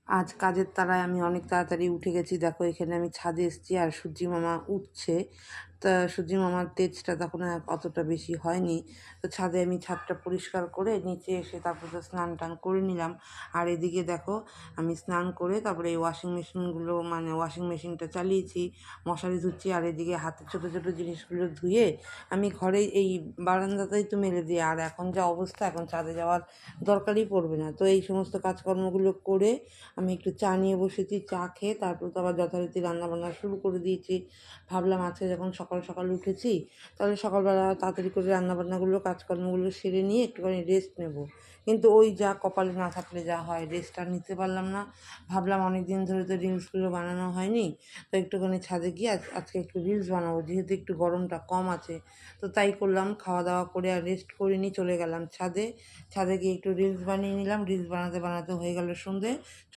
আজ কাজের তাড়ায় আমি অনেক তাড়াতাড়ি উঠে গেছি। দেখো এখানে আমি ছাদে এসেছি আর সূর্যি মামা উঠছে। তা সূর্যি মামার তেজটা তখন অতটা বেশি হয়নি। তো ছাদে আমি ছাদটা পরিষ্কার করে নিচে এসে তারপর তো স্নান টান করে নিলাম। আর এদিকে দেখো আমি স্নান করে তারপরে এই ওয়াশিং মেশিনটা চালিয়েছি, মশারি ধুচ্ছি। আর এদিকে হাতের ছোটো ছোটো জিনিসগুলো ধুয়ে আমি ঘরে এই বারান্দাতেই তো মেলে দিই। আর এখন যা অবস্থা, এখন ছাদে যাওয়ার দরকারই পড়বে না। তো এই সমস্ত কাজকর্মগুলো করে আমি একটু চা নিয়ে বসেছি। চা খেয়ে তারপর তো আবার যথারীতি রান্নাবান্না শুরু করে দিয়েছি। ভাবলাম আজকে যখন সকাল সকাল উঠেছি তাহলে সকালবেলা তাড়াতাড়ি করে রান্নাবান্নাগুলো কাজকর্মগুলো সেরে নিয়ে একটুখানি রেস্ট নেব। কিন্তু ওই যা কপালে না থাকলে যা হয়, রেস্ট আর নিতে পারলাম না। ভাবলাম অনেক দিন ধরে তো রিলসগুলো বানানো হয়নি, তো একটুখানি ছাদে গিয়ে আজকে একটু রিলস বানাবো, যেহেতু একটু গরমটা কম আছে। তো তাই করলাম, খাওয়া দাওয়া করে আর রেস্ট করে নিয়ে চলে গেলাম ছাদে। ছাদে গিয়ে একটু রিলস বানিয়ে নিলাম। রিলস বানাতে বানাতে হয়ে গেল সন্ধে।